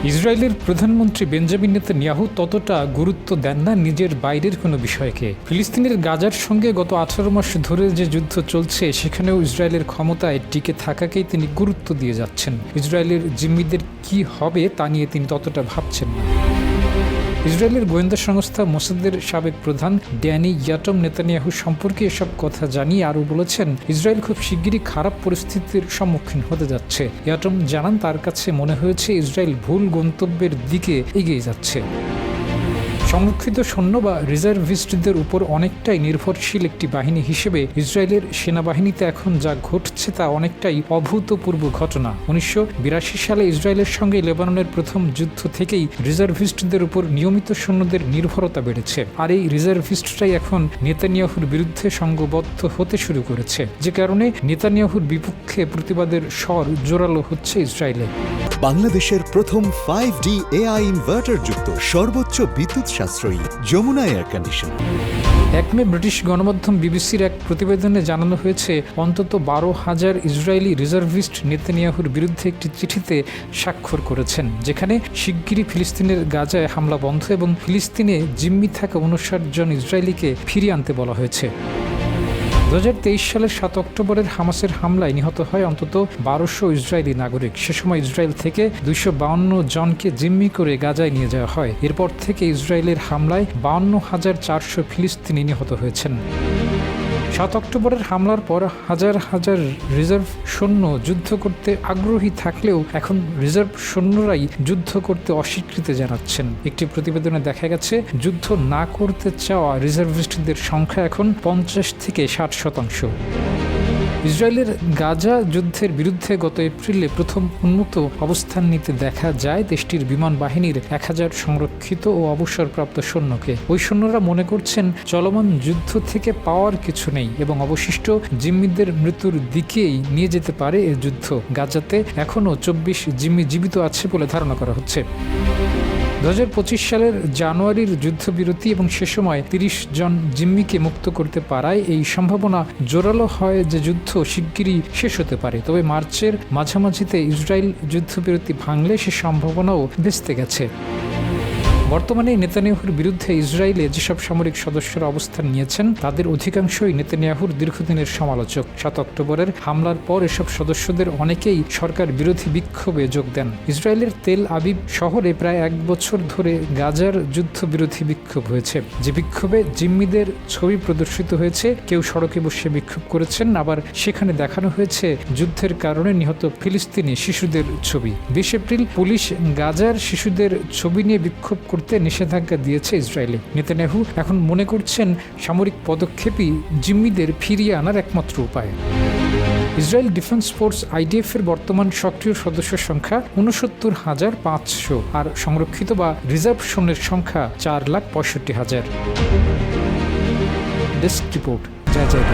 ইসরায়েলের প্রধানমন্ত্রী Benjamin Netanyahu ততটা গুরুত্ব দেন না নিজের বাইরের কোনো বিষয়কে। ফিলিস্তিনের গাজার সঙ্গে গত 18 মাস ধরে যে যুদ্ধ চলছে সেখানেও ইসরায়েলের ক্ষমতায় টিকে থাকাকেই তিনি গুরুত্ব দিয়ে যাচ্ছেন। ইসরায়েলের জিম্মিদের কি হবে তা নিয়ে তিনি ততটা ভাবছেন না। ইসরায়েলের গোয়েন্দা সংস্থা মোসাদের সাবেক প্রধান ড্যানি ইয়াটম নেতানিয়াহু সম্পর্কে এসব কথা জানিয়ে আরও বলেছেন, ইসরায়েল খুব শিগগিরই খারাপ পরিস্থিতির সম্মুখীন হতে যাচ্ছে। ইয়াটম জানান, তার কাছে মনে হয়েছে ইসরায়েল ভুল গন্তব্যের দিকে এগিয়ে যাচ্ছে। সংরক্ষিত সৈন্য বা রিজার্ভিস্টদের উপর অনেকটাই নির্ভরশীল একটি বাহিনী হিসেবে ইসরায়েলের সেনাবাহিনীতে এখন যা ঘটছে তা অনেকটাই অভূতপূর্ব ঘটনা। 1982 সালে ইসরায়েলের সঙ্গে লেবাননের প্রথম যুদ্ধ থেকেই রিজার্ভিস্টদের উপর নিয়মিত সৈন্যদের নির্ভরতা বেড়েছে, আর এই রিজার্ভিস্টরাই এখন নেতানিয়াহুর বিরুদ্ধে সংঘবদ্ধ হতে শুরু করেছে, যে কারণে নেতানিয়াহুর বিপক্ষে প্রতিবাদের স্বর জোরালো হচ্ছে ইসরায়েলে। বাংলাদেশের প্রথম 5D AI ইনভার্টার যুক্ত সর্বোচ্চ বিদ্যুৎ সাশ্রয়ী যমুনা এয়ার কন্ডিশন। 1 মে ব্রিটিশ গণমাধ্যম বিবিসির এক প্রতিবেদনে জানানো হয়েছে, অন্তত 12,000 ইসরায়েলি রিজার্ভিস্ট নেতানিয়াহুর বিরুদ্ধে একটি চিঠিতে স্বাক্ষর করেছেন, যেখানে শিগগিরই ফিলিস্তিনের গাজায় হামলা বন্ধ এবং ফিলিস্তিনে জিম্মি থাকা 59 জন ইসরায়েলিকে ফিরিয়ে আনতে বলা হয়েছে। 2023 সালের 7 অক্টোবরের হামাসের হামলায় নিহত হয় অন্তত 1200 ইসরায়েলি নাগরিক। সে সময় ইসরায়েল থেকে 252 জনকে জিম্মি করে গাজায় নিয়ে যাওয়া হয়। এরপর থেকে ইসরায়েলের হামলায় 52,400 ফিলিস্তিনি নিহত হয়েছেন। 7 অক্টোবরের হামলার পর হাজার হাজার রিজার্ভ সৈন্য যুদ্ধ করতে আগ্রহী থাকলেও এখন রিজার্ভ সৈন্যরাই যুদ্ধ করতে অস্বীকৃতি জানাচ্ছেন। একটি প্রতিবেদনে দেখা গেছে, যুদ্ধ না করতে চাওয়া রিজার্ভিস্টদের সংখ্যা এখন 50 থেকে 60%। ইসরায়েলের গাজা যুদ্ধের বিরুদ্ধে গত এপ্রিলে প্রথম উন্নত অবস্থান নিতে দেখা যায় দেশটির বিমান বাহিনীর 1000 সংরক্ষিত ও অবসরপ্রাপ্ত সৈন্যকে। ওই সৈন্যরা মনে করছেন চলমান যুদ্ধ থেকে পাওয়ার কিছু নেই এবং অবশিষ্ট জিম্মিদের মৃত্যুর দিকেই নিয়ে যেতে পারে এ যুদ্ধ। গাজাতে এখনও 24 জিম্মি জীবিত আছে বলে ধারণা করা হচ্ছে। 2025 সালের জানুয়ারির যুদ্ধবিরতি এবং সে সময় 30 জন জিম্মিকে মুক্ত করতে পারায় এই সম্ভাবনা জোরালো হয় যে যুদ্ধ শিগগিরই শেষ হতে পারে। তবে মার্চের মাঝামাঝিতে ইসরায়েল যুদ্ধবিরতি ভাঙলে সে সম্ভাবনাও ভেস্তে গেছে। বর্তমানে নেতানিয়াহুর বিরুদ্ধে ইসরায়েলে যেসব সামরিক সদস্যরা অবস্থান নিয়েছেন তাদের অধিকাংশই নেতানিয়াহুর দীর্ঘদিনের সমালোচক। 7 অক্টোবরের হামলার পর এসব সদস্যদের অনেকেই সরকার বিরোধী বিক্ষোভে যোগ দেন। ইসরায়েলের তেল আবিব শহরে প্রায় 1 বছর ধরে গাজার যুদ্ধবিরোধী বিক্ষোভ হয়েছে, যে বিক্ষোভে জিম্মিদের ছবি প্রদর্শিত হয়েছে। কেউ সড়কে বসে বিক্ষোভ করেছেন, আবার সেখানে দেখানো হয়েছে যুদ্ধের কারণে নিহত ফিলিস্তিনি শিশুদের ছবি। 20 এপ্রিল পুলিশ গাজার শিশুদের ছবি নিয়ে বিক্ষোভ করতে নিষেধাজ্ঞা দিয়েছে ইসরায়েলে। নেতানিয়াহু এখন মনে করছেন সামরিক পদক্ষেপই জিম্মিদের ফিরিয়ে আনার একমাত্র উপায়। ইসরায়েল ডিফেন্স ফোর্স IDF এর বর্তমান সক্রিয় সদস্য সংখ্যা 69,500 আর সংরক্ষিত বা রিজার্ভ সৈন্যের সংখ্যা 4,65,000। ডেস্ক রিপোর্ট, জয় জয়।